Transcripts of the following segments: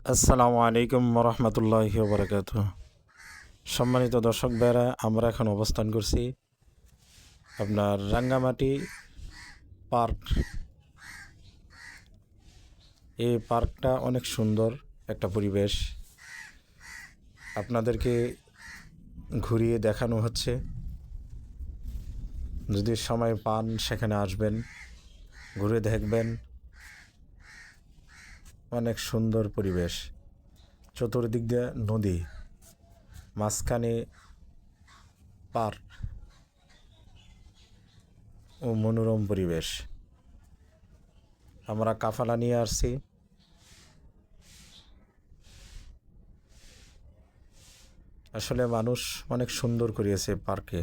আসসালামু আলাইকুম রহমতুল্লাহি বারাকাতুহু। সম্মানিত দর্শক ভাইরা, আমরা এখন অবস্থান করছি আপনার রাঙ্গামাটি পার্ক। এই পার্কটা অনেক সুন্দর একটা পরিবেশ, আপনাদেরকে ঘুরিয়ে দেখানো হচ্ছে। যদি সময় পান সেখানে আসবেন, ঘুরে দেখবেন। অনেক সুন্দর পরিবেশ, চতুর্দিক দিয়ে নদী, মাঝখানে পার্ক ও মনোরম পরিবেশ। আমরা কাফালা নিয়ে আসছি। আসলে মানুষ অনেক সুন্দর করিয়েছে পার্কে।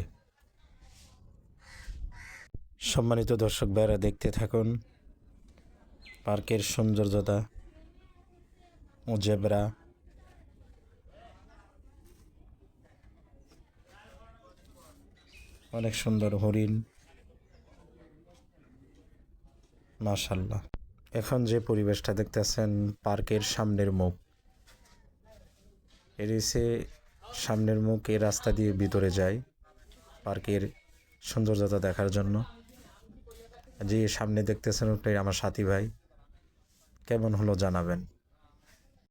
সম্মানিত দর্শক ভাইরা, দেখতে থাকুন পার্কের সৌন্দর্যতা ও জেব্রা। অনেক সুন্দর হরিণ, মাশাআল্লাহ। এখন যে পরিবেশটা দেখতেছেন পার্কের সামনের মুখ, এর সামনের মুখ এই রাস্তা দিয়ে ভিতরে যায় পার্কের সৌন্দর্যতা দেখার জন্য। যে সামনে দেখতেছেন ওটাই আমার সাথী ভাই। কেমন হলো জানাবেন।